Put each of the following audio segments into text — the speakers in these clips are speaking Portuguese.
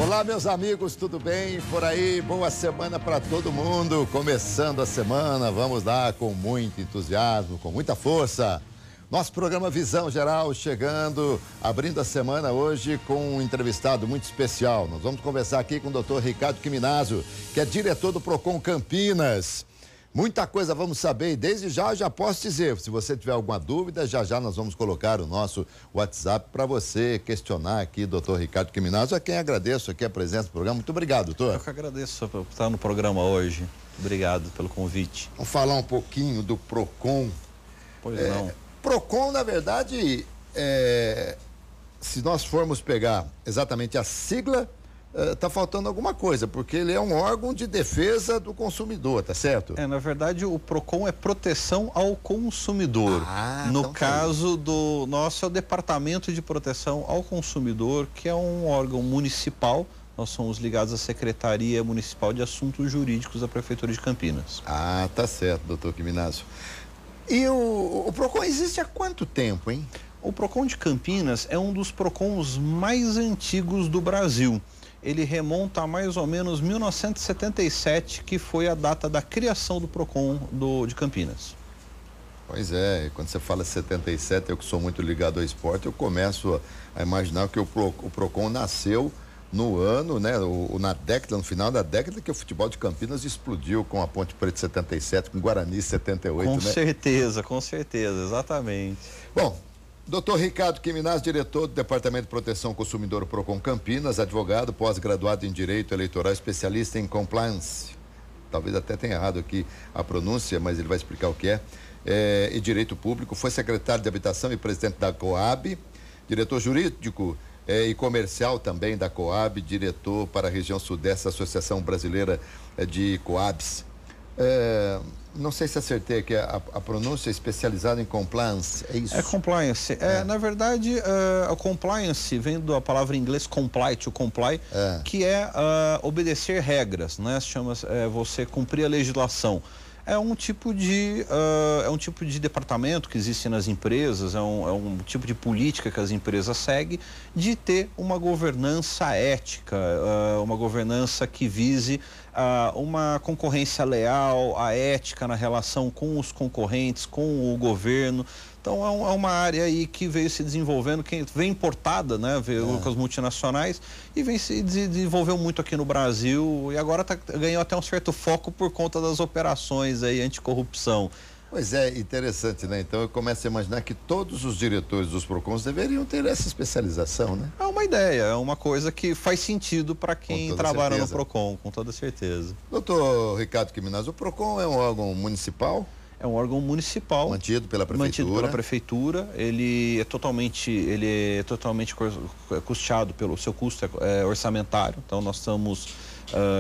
Olá, meus amigos, tudo bem? Por aí, boa semana para todo mundo. Começando a semana, vamos lá com muito entusiasmo, com muita força. Nosso programa Visão Geral chegando, abrindo a semana hoje com um entrevistado muito especial. Nós vamos conversar aqui com o Dr. Ricardo Quiminazo, que é diretor do Procon Campinas. Muita coisa vamos saber e desde já eu já posso dizer, se você tiver alguma dúvida, já nós vamos colocar o nosso WhatsApp para você questionar aqui, doutor Ricardo Quiminazo, a quem agradeço aqui a presença do programa. Muito obrigado, doutor. Eu que agradeço por estar no programa hoje. Obrigado pelo convite. Vamos falar um pouquinho do Procon. Pois não. Procon, na verdade, se nós formos pegar exatamente a sigla, tá faltando alguma coisa, porque ele é um órgão de defesa do consumidor, tá certo? Na verdade, o Procon é proteção ao consumidor. No então caso do nosso é o Departamento de Proteção ao Consumidor, que é um órgão municipal. Nós somos ligados à Secretaria Municipal de Assuntos Jurídicos da Prefeitura de Campinas. Ah, tá certo, doutor Quiminazo. E o Procon existe há quanto tempo, hein? O Procon de Campinas é um dos Procons mais antigos do Brasil. Ele remonta a mais ou menos 1977, que foi a data da criação do Procon de Campinas. Pois é, quando você fala 77, eu que sou muito ligado ao esporte, eu começo a imaginar que o Procon nasceu no ano, né, no final da década que o futebol de Campinas explodiu com a Ponte Preta 77, com o Guarani 78, com né? Com certeza, exatamente. Bom, doutor Ricardo Quiminazo, diretor do Departamento de Proteção ao Consumidor Procon Campinas, advogado, pós-graduado em Direito Eleitoral, especialista em compliance. Talvez até tenha errado aqui a pronúncia, mas ele vai explicar o que é. E Direito Público, foi secretário de Habitação e presidente da Coab, diretor jurídico e comercial também da Coab, diretor para a região sudeste da Associação Brasileira de Coabs. Não sei se acertei aqui, a pronúncia é especializada em compliance, é isso? É compliance. Na verdade, a compliance vem da palavra em inglês comply, to comply, que é obedecer regras, né? Chama você cumprir a legislação. É um tipo de departamento que existe nas empresas, é um tipo de política que as empresas seguem de ter uma governança ética, uma governança que vise uma concorrência leal, a ética na relação com os concorrentes, com o governo. Então é uma área aí que veio se desenvolvendo, que vem importada, né, veio com as multinacionais e vem se desenvolveu muito aqui no Brasil e agora ganhou até um certo foco por conta das operações aí anticorrupção. Pois é, interessante, né? Então eu começo a imaginar que todos os diretores dos Procons deveriam ter essa especialização, né? É uma ideia, é uma coisa que faz sentido para quem trabalha no Procon, com toda certeza. Doutor Ricardo Quiminazo, o Procon é um órgão municipal? É um órgão municipal. Mantido pela prefeitura. Mantido pela prefeitura. Ele é totalmente custeado pelo seu custo orçamentário. Então nós estamos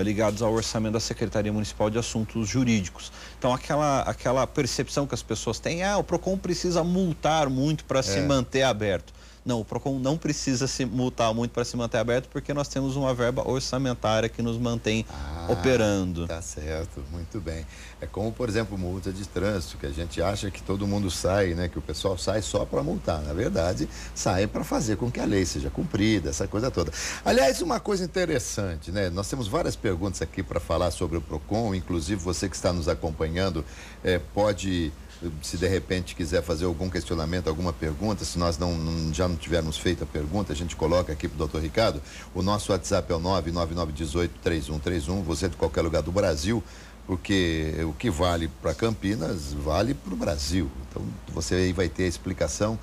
ligados ao orçamento da Secretaria Municipal de Assuntos Jurídicos. Então aquela percepção que as pessoas têm, o Procon precisa multar muito para se manter aberto. Não, o Procon não precisa se multar muito para se manter aberto, porque nós temos uma verba orçamentária que nos mantém operando. Tá certo, muito bem. É como, por exemplo, multa de trânsito, que a gente acha que todo mundo sai, né? Que o pessoal sai só para multar. Na verdade, sai para fazer com que a lei seja cumprida, essa coisa toda. Aliás, uma coisa interessante, né? Nós temos várias perguntas aqui para falar sobre o Procon, inclusive você que está nos acompanhando pode, se de repente quiser fazer algum questionamento, alguma pergunta, se nós já não tivermos feito a pergunta, a gente coloca aqui para o doutor Ricardo. O nosso WhatsApp é o 999183131, você de qualquer lugar do Brasil, porque o que vale para Campinas vale para o Brasil. Então você aí vai ter a explicação.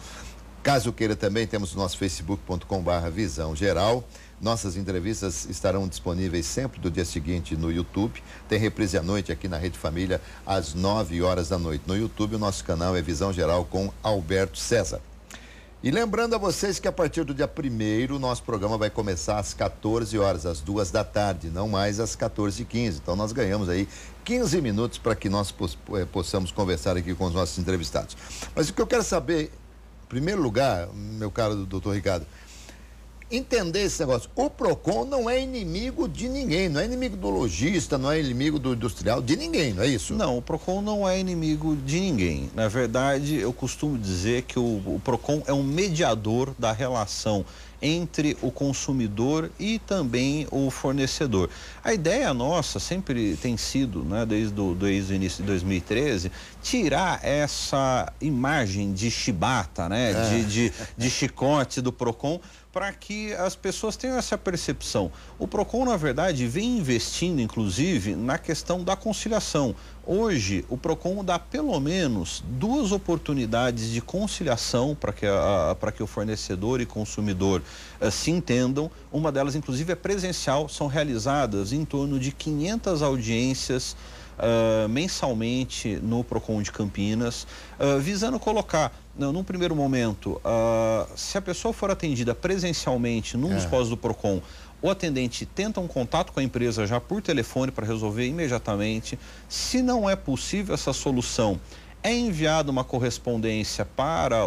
Caso queira também, temos o nosso facebook.com/Visão Geral. Nossas entrevistas estarão disponíveis sempre do dia seguinte no YouTube. Tem reprise à noite aqui na Rede Família às 9 horas da noite. No YouTube o nosso canal é Visão Geral com Alberto César. E lembrando a vocês que a partir do dia 1º o nosso programa vai começar às 14 horas, às 2 da tarde, não mais às 14h15. Então nós ganhamos aí 15 minutos para que nós possamos conversar aqui com os nossos entrevistados. Mas o que eu quero saber, em primeiro lugar, meu caro doutor Ricardo, entender esse negócio. O Procon não é inimigo de ninguém, não é inimigo do lojista, não é inimigo do industrial, de ninguém, não é isso? Não, o Procon não é inimigo de ninguém. Na verdade, eu costumo dizer que o Procon é um mediador da relação entre o consumidor e também o fornecedor. A ideia nossa sempre tem sido, né, desde o início de 2013, tirar essa imagem de chibata, né, de chicote do PROCON, para que as pessoas tenham essa percepção. O PROCON, na verdade, vem investindo, inclusive, na questão da conciliação. Hoje, o PROCON dá pelo menos 2 oportunidades de conciliação para que o fornecedor e consumidor se entendam. Uma delas, inclusive, é presencial. São realizadas em torno de 500 audiências mensalmente no PROCON de Campinas, visando colocar, num primeiro momento, se a pessoa for atendida presencialmente num dos postos do PROCON, o atendente tenta um contato com a empresa já por telefone para resolver imediatamente. Se não é possível essa solução, é enviada uma correspondência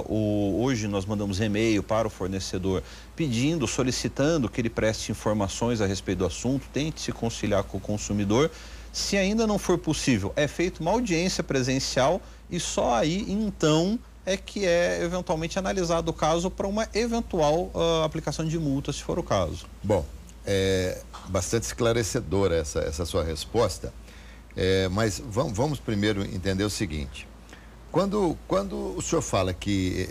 hoje nós mandamos e-mail para o fornecedor pedindo, solicitando que ele preste informações a respeito do assunto, tente se conciliar com o consumidor. Se ainda não for possível, é feita uma audiência presencial e só aí, então, é que é eventualmente analisado o caso para uma eventual aplicação de multa, se for o caso. Bom, é bastante esclarecedora essa sua resposta, mas vamos primeiro entender o seguinte. Quando o senhor fala que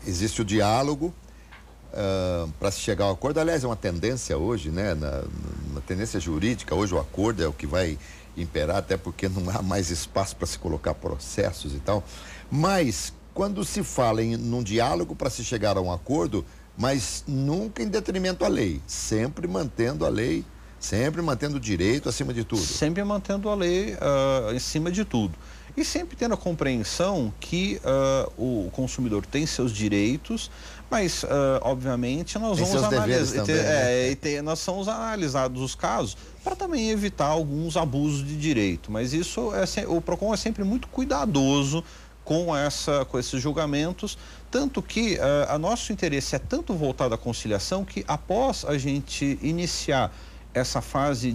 existe o diálogo para se chegar ao acordo, aliás, é uma tendência hoje, né? Na tendência jurídica, hoje o acordo é o que vai imperar, até porque não há mais espaço para se colocar processos e tal. Mas quando se fala num diálogo para se chegar a um acordo, mas nunca em detrimento à lei, sempre mantendo a lei, sempre mantendo o direito acima de tudo. Sempre mantendo a lei em cima de tudo. E sempre tendo a compreensão que o consumidor tem seus direitos, mas obviamente nós vamos analisar, nós vamos analisados os casos para também evitar alguns abusos de direito. Mas isso o PROCON é sempre muito cuidadoso com esses julgamentos, tanto que nosso interesse é tanto voltado à conciliação que após a gente iniciar essa fase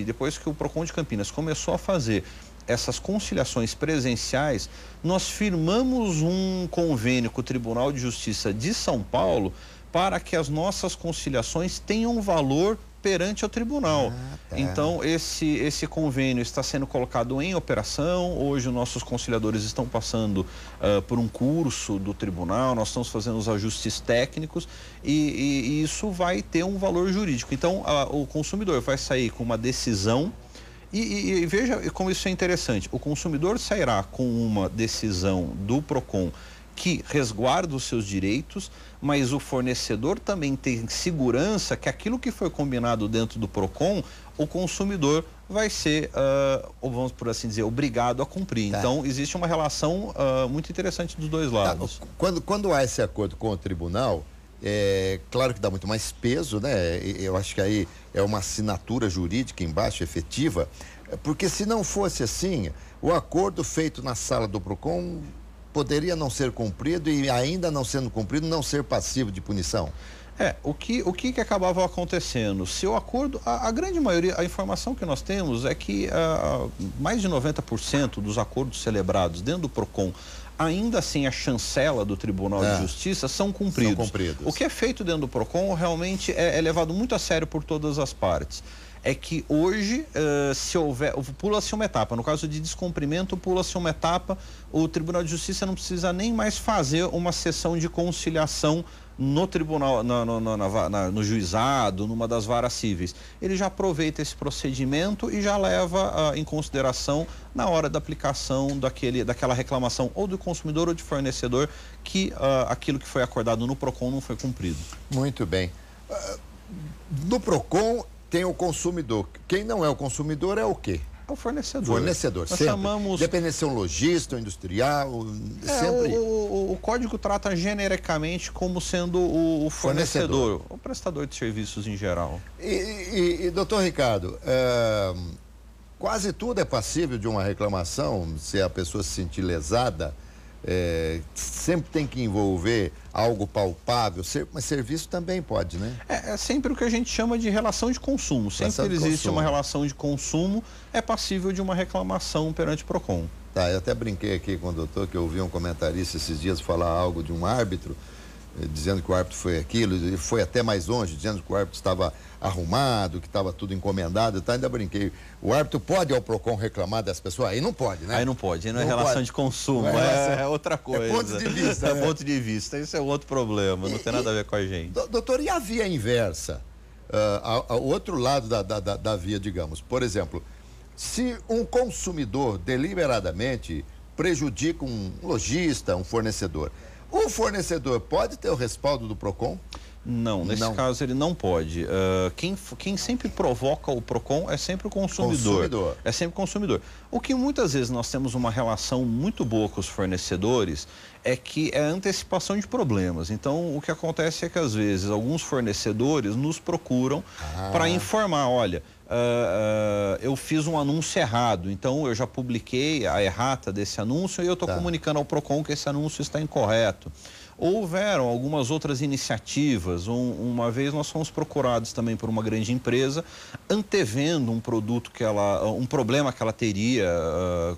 depois que o PROCON de Campinas começou a fazer essas conciliações presenciais, nós firmamos um convênio com o Tribunal de Justiça de São Paulo para que as nossas conciliações tenham valor perante o tribunal. Então, esse convênio está sendo colocado em operação. Hoje, os nossos conciliadores estão passando por um curso do tribunal, nós estamos fazendo os ajustes técnicos e isso vai ter um valor jurídico. Então, o consumidor vai sair com uma decisão. E veja como isso é interessante. O consumidor sairá com uma decisão do PROCON que resguarda os seus direitos, mas o fornecedor também tem segurança que aquilo que foi combinado dentro do PROCON, o consumidor vai ser, ou vamos por assim dizer, obrigado a cumprir. Então, existe uma relação muito interessante dos dois lados. Quando há esse acordo com o tribunal, claro que dá muito mais peso, né? Eu acho que aí é uma assinatura jurídica embaixo, efetiva, porque se não fosse assim, o acordo feito na sala do PROCON poderia não ser cumprido e ainda não sendo cumprido, não ser passivo de punição. O que acabava acontecendo? Se o acordo, a grande maioria, a informação que nós temos é que mais de 90% dos acordos celebrados dentro do PROCON, ainda assim a chancela do Tribunal de Justiça, são cumpridos. O que é feito dentro do PROCON realmente é levado muito a sério por todas as partes. É que hoje, se houver, pula-se uma etapa, no caso de descumprimento, pula-se uma etapa, o Tribunal de Justiça não precisa nem mais fazer uma sessão de conciliação no tribunal, no juizado, numa das varas cíveis. Ele já aproveita esse procedimento e já leva em consideração na hora da aplicação daquela reclamação ou do consumidor ou de fornecedor que aquilo que foi acordado no PROCON não foi cumprido. Muito bem. No PROCON tem o consumidor. Quem não é o consumidor é o quê? É o fornecedor. Fornecedor, Nós sempre. Chamamos... Dependendo de ser um lojista, um industrial, sempre... O código trata genericamente como sendo o fornecedor, o prestador de serviços em geral. E doutor Ricardo, quase tudo é passível de uma reclamação, se a pessoa se sentir lesada, sempre tem que envolver algo palpável, mas serviço também pode, né? É sempre o que a gente chama de relação de consumo. Sempre existe uma relação de consumo, é passível de uma reclamação perante o PROCON. Eu até brinquei aqui com o doutor, que eu ouvi um comentarista esses dias falar algo de um árbitro, dizendo que o árbitro foi aquilo, e foi até mais longe, dizendo que o árbitro estava arrumado, que estava tudo encomendado, tá? Ainda brinquei. O árbitro pode ao PROCON reclamar das pessoas? Aí não pode, né? Aí não pode, aí não é relação pode. De consumo, é outra coisa. É ponto de vista. É ponto de vista, isso é outro problema, não tem nada a ver com a gente. Doutor, e a via inversa? O outro lado da via, digamos. Por exemplo, se um consumidor deliberadamente prejudica um lojista, um fornecedor, o fornecedor pode ter o respaldo do PROCON? Não, nesse caso ele não pode. Quem sempre provoca o PROCON é sempre o consumidor. É sempre o consumidor. O que muitas vezes nós temos uma relação muito boa com os fornecedores é que é a antecipação de problemas. Então, o que acontece é que às vezes alguns fornecedores nos procuram para informar, olha, eu fiz um anúncio errado, então eu já publiquei a errata desse anúncio e eu estou comunicando ao PROCON que esse anúncio está incorreto. Houveram algumas outras iniciativas. Uma vez nós fomos procurados também por uma grande empresa, antevendo um produto um problema que ela teria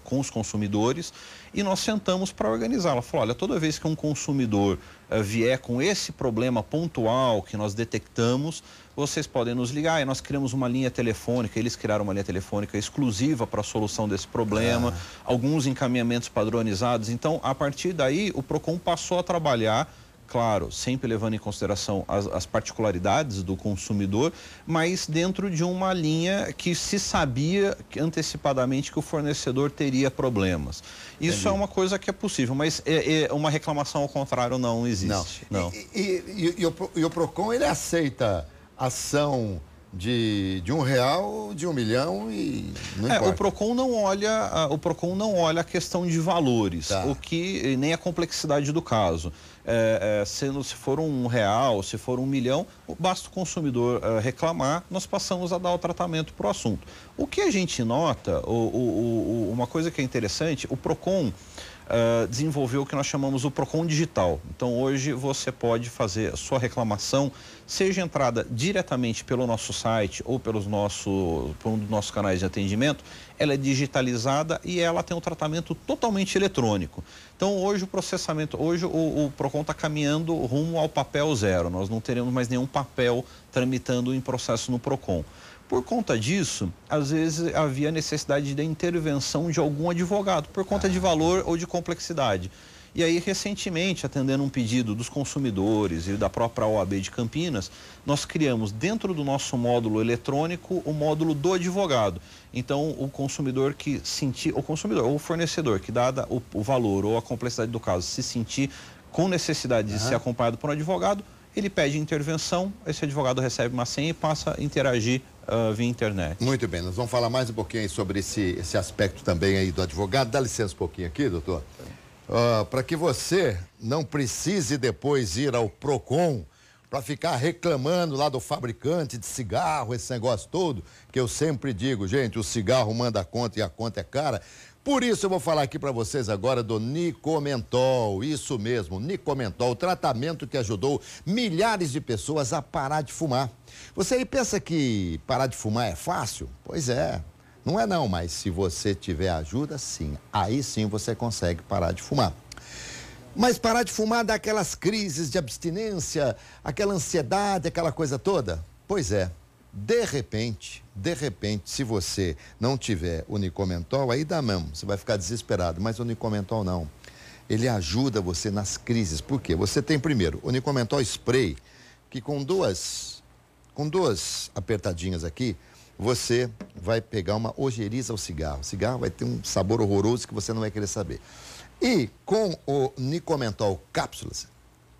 com os consumidores, e nós sentamos para organizar. Ela falou, olha, toda vez que um consumidor vier com esse problema pontual que nós detectamos, vocês podem nos ligar, e nós criamos uma linha telefônica, eles criaram uma linha telefônica exclusiva para a solução desse problema, alguns encaminhamentos padronizados. Então, a partir daí, o PROCON passou a trabalhar, claro, sempre levando em consideração as particularidades do consumidor, mas dentro de uma linha que se sabia antecipadamente que o fornecedor teria problemas. Isso é uma coisa que é possível, mas uma reclamação ao contrário não existe. Não. E o PROCON, ele aceita ação de R$1, de 1 milhão e não importa. O PROCON não olha a questão de valores, nem a complexidade do caso. Se for R$1, se for 1 milhão, basta o consumidor reclamar, nós passamos a dar o tratamento para o assunto. O que a gente nota, uma coisa que é interessante, o PROCON desenvolveu o que nós chamamos o PROCON digital. Então, hoje você pode fazer a sua reclamação, seja entrada diretamente pelo nosso site ou por um dos nossos canais de atendimento, ela é digitalizada e ela tem um tratamento totalmente eletrônico. Então, hoje o PROCON está caminhando rumo ao papel zero. Nós não teremos mais nenhum papel tramitando em processo no PROCON. Por conta disso, às vezes havia necessidade da intervenção de algum advogado, por conta de valor ou de complexidade. E aí, recentemente, atendendo um pedido dos consumidores e da própria OAB de Campinas, nós criamos dentro do nosso módulo eletrônico o módulo do advogado. Então, o consumidor ou o fornecedor que, dada o valor ou a complexidade do caso, se sentir com necessidade de ser acompanhado por um advogado, ele pede intervenção, esse advogado recebe uma senha e passa a interagir via internet. Muito bem, nós vamos falar mais um pouquinho aí sobre esse aspecto também aí do advogado. Dá licença um pouquinho aqui, doutor. Para que você não precise depois ir ao PROCON para ficar reclamando lá do fabricante de cigarro, esse negócio todo, que eu sempre digo, gente, o cigarro manda a conta e a conta é cara. Por isso eu vou falar aqui para vocês agora do Nicomentol, isso mesmo, Nicomentol, tratamento que ajudou milhares de pessoas a parar de fumar. Você aí pensa que parar de fumar é fácil? Pois é, não é não, mas se você tiver ajuda, sim, aí sim você consegue parar de fumar. Mas parar de fumar dá aquelas crises de abstinência, aquela ansiedade, aquela coisa toda? Pois é. De repente, se você não tiver o Nicomentol, aí dá mesmo, você vai ficar desesperado, mas o Nicomentol não. Ele ajuda você nas crises. Por quê? Você tem primeiro o Nicomentol Spray, que com duas apertadinhas aqui, você vai pegar uma ojeriza ao cigarro. O cigarro vai ter um sabor horroroso que você não vai querer saber. E com o Nicomentol Cápsulas,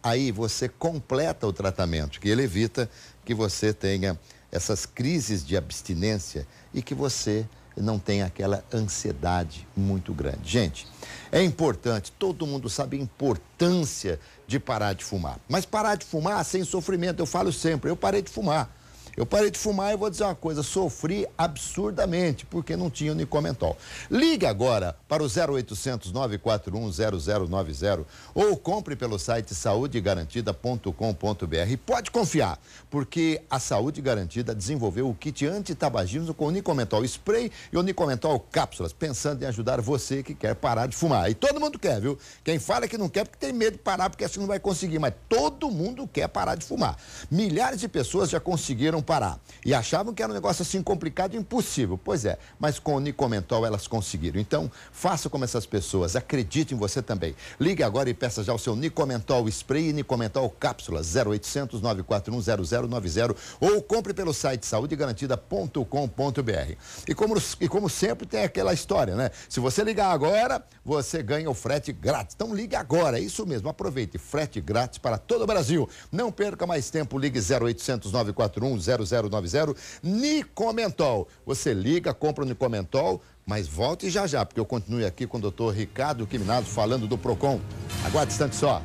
aí você completa o tratamento, que ele evita que você tenha essas crises de abstinência e que você não tenha aquela ansiedade muito grande. Gente, é importante, todo mundo sabe a importância de parar de fumar, mas parar de fumar sem sofrimento. Eu falo sempre, eu parei de fumar. Eu parei de fumar e vou dizer uma coisa, sofri absurdamente, porque não tinha o Nicomentol. Ligue agora para o 0800 941 0090 ou compre pelo site saudegarantida.com.br. Pode confiar, porque a Saúde Garantida desenvolveu o kit antitabagismo com o Nicomentol Spray e o Nicomentol Cápsulas, pensando em ajudar você que quer parar de fumar. E todo mundo quer, viu? Quem fala que não quer porque tem medo de parar, porque assim não vai conseguir, mas todo mundo quer parar de fumar. Milhares de pessoas já conseguiram parar e achavam que era um negócio assim complicado e impossível. Pois é, mas com o Nicomentol elas conseguiram. Então, faça como essas pessoas, acredite em você também. Ligue agora e peça já o seu Nicomentol Spray e Nicomentol Cápsulas 0800 941 0090 ou compre pelo site saudegarantida.com.br. E como sempre tem aquela história, né? Se você ligar agora, você ganha o frete grátis. Então ligue agora, é isso mesmo, aproveite, frete grátis para todo o Brasil. Não perca mais tempo, ligue 0800 941 0090. Nicomentol. Você liga, compra o Nicomentol, mas volte já, porque eu continuo aqui com o doutor Ricardo Quiminato falando do Procon. Aguarde instante só.